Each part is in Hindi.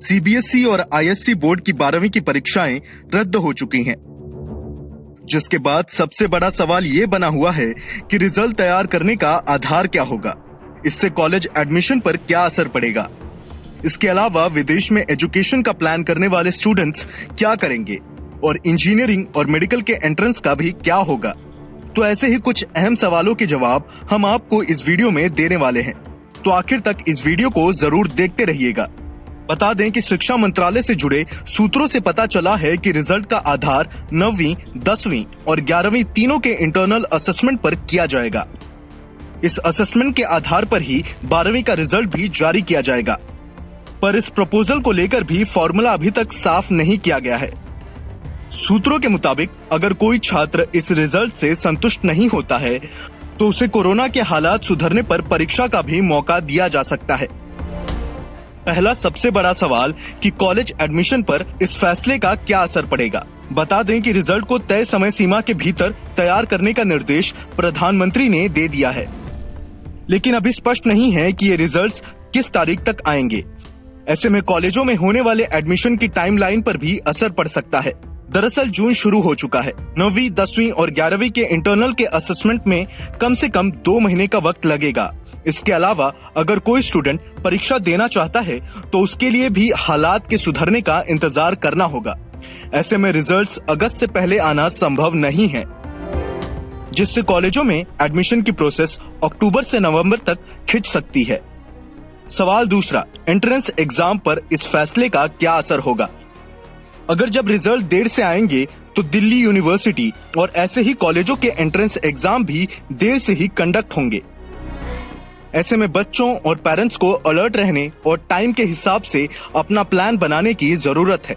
सीबीएसई और आईएससी बोर्ड की 12वीं की परीक्षाएं रद्द हो चुकी हैं, जिसके बाद सबसे बड़ा सवाल ये बना हुआ है कि रिजल्ट तैयार करने का आधार क्या होगा, इससे कॉलेज एडमिशन पर क्या असर पड़ेगा। इसके अलावा विदेश में एजुकेशन का प्लान करने वाले स्टूडेंट्स क्या करेंगे और इंजीनियरिंग और मेडिकल के एंट्रेंस का भी क्या होगा। तो ऐसे ही कुछ अहम सवालों के जवाब हम आपको इस वीडियो में देने वाले हैं, तो आखिर तक इस वीडियो को जरूर देखते रहिएगा। बता दें कि शिक्षा मंत्रालय से जुड़े सूत्रों से पता चला है कि रिजल्ट का आधार 9वीं, 10वीं और 11वीं तीनों के इंटरनल असेसमेंट पर किया जाएगा। इस असेसमेंट के आधार पर ही 12वीं का रिजल्ट भी जारी किया जाएगा, पर इस प्रपोजल को लेकर भी फॉर्मूला अभी तक साफ नहीं किया गया है। सूत्रों के मुताबिक अगर कोई छात्र इस रिजल्ट से संतुष्ट नहीं होता है तो उसे कोरोना के हालात सुधरने पर परीक्षा का भी मौका दिया जा सकता है। पहला सबसे बड़ा सवाल कि कॉलेज एडमिशन पर इस फैसले का क्या असर पड़ेगा। बता दें कि रिजल्ट को तय समय सीमा के भीतर तैयार करने का निर्देश प्रधानमंत्री ने दे दिया है, लेकिन अभी स्पष्ट नहीं है कि ये रिजल्ट्स किस तारीख तक आएंगे। ऐसे में कॉलेजों में होने वाले एडमिशन की टाइमलाइन पर भी असर पड़ सकता है। दरअसल जून शुरू हो चुका है। 9वीं, 10वीं और 11वीं के इंटरनल के असेसमेंट में कम से कम 2 महीने का वक्त लगेगा। इसके अलावा अगर कोई स्टूडेंट परीक्षा देना चाहता है तो उसके लिए भी हालात के सुधरने का इंतजार करना होगा। ऐसे में रिजल्ट्स अगस्त से पहले आना संभव नहीं है, जिससे कॉलेजों में एडमिशन की प्रोसेस अक्टूबर से नवंबर तक खिंच सकती है। सवाल दूसरा, एंट्रेंस एग्जाम पर इस फैसले का क्या असर होगा। अगर जब रिजल्ट देर से आएंगे तो दिल्ली यूनिवर्सिटी और ऐसे ही कॉलेजों के एंट्रेंस एग्जाम भी देर से ही कंडक्ट होंगे। ऐसे में बच्चों और पेरेंट्स को अलर्ट रहने और टाइम के हिसाब से अपना प्लान बनाने की जरूरत है।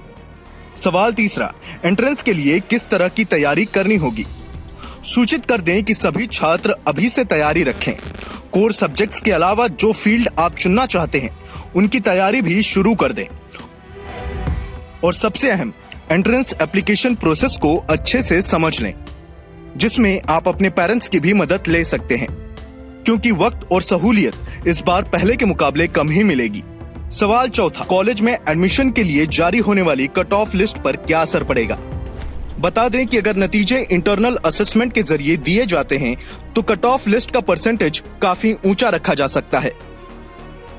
सवाल तीसरा, एंट्रेंस के लिए किस तरह की तैयारी करनी होगी। सूचित कर दें कि सभी छात्र अभी से तैयारी रखें। कोर सब्जेक्ट्स के अलावा जो फील्ड आप चुनना चाहते हैं उनकी तैयारी भी शुरू कर दें। और सबसे अहम, एंट्रेंस एप्लीकेशन प्रोसेस को अच्छे से समझ लें, जिसमें आप अपने पेरेंट्स की भी मदद ले सकते हैं, क्योंकि वक्त और सहूलियत इस बार पहले के मुकाबले कम ही मिलेगी। सवाल चौथा, कॉलेज में एडमिशन के लिए जारी होने वाली कट ऑफ लिस्ट पर क्या असर पड़ेगा। बता दें कि अगर नतीजे इंटरनल असेसमेंट के जरिए दिए जाते हैं तो कट ऑफ लिस्ट का परसेंटेज काफी ऊंचा रखा जा सकता है।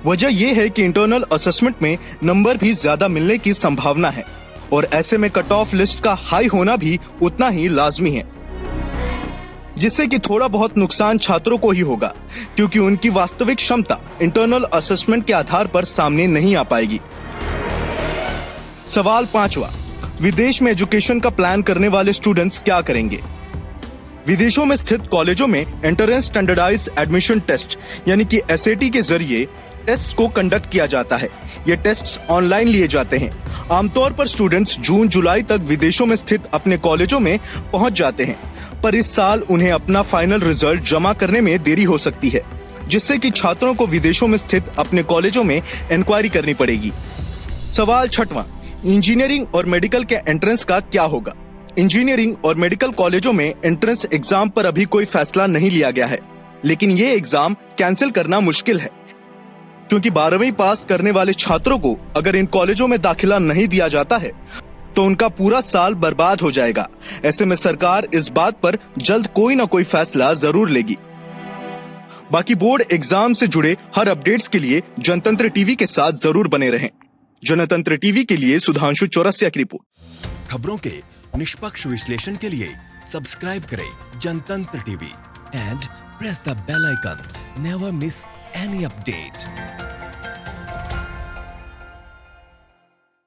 वजह यह है कि इंटरनल असेसमेंट में नंबर भी ज्यादा मिलने की संभावना है और ऐसे में कट ऑफ लिस्ट का हाई होना भी उतना ही लाजमी है, जिससे कि थोड़ा बहुत नुकसान छात्रों को ही होगा, क्योंकि उनकी वास्तविक क्षमता इंटरनल असेसमेंट के आधार पर सामने नहीं आ पाएगी। सवाल पांचवा, विदेश में एजुकेशन का प्लान करने वाले स्टूडेंट्स क्या करेंगे। विदेशों में स्थित कॉलेजों में एंट्रेंस स्टैंडर्डाइज्ड एडमिशन टेस्ट यानी कि एसएटी के जरिए टेस्ट को कंडक्ट किया जाता है। ये टेस्ट ऑनलाइन लिए जाते हैं। आमतौर पर स्टूडेंट्स जून जुलाई तक विदेशों में स्थित अपने कॉलेजों में पहुंच जाते हैं, पर इस साल उन्हें अपना फाइनल रिजल्ट जमा करने में देरी हो सकती है, जिससे कि छात्रों को विदेशों में स्थित अपने कॉलेजों में इंक्वायरी करनी पड़ेगी। सवाल छठवां, इंजीनियरिंग और मेडिकल के एंट्रेंस का क्या होगा। इंजीनियरिंग और मेडिकल कॉलेजों में एंट्रेंस एग्जाम पर अभी कोई फैसला नहीं लिया गया है, लेकिन ये एग्जाम कैंसिल करना मुश्किल है, क्योंकि 12वीं पास करने वाले छात्रों को अगर इन कॉलेजों में दाखिला नहीं दिया जाता है तो उनका पूरा साल बर्बाद हो जाएगा। ऐसे में सरकार इस बात पर जल्द कोई ना कोई फैसला जरूर लेगी। बाकी बोर्ड एग्जाम से जुड़े हर अपडेट्स के लिए जनतंत्र टीवी के साथ जरूर बने रहें। जनतंत्र टीवी के लिए सुधांशु चौरसिया की रिपोर्ट। खबरों के निष्पक्ष विश्लेषण के लिए सब्सक्राइब करें Jantantra TV and press the bell icon. Never miss any update.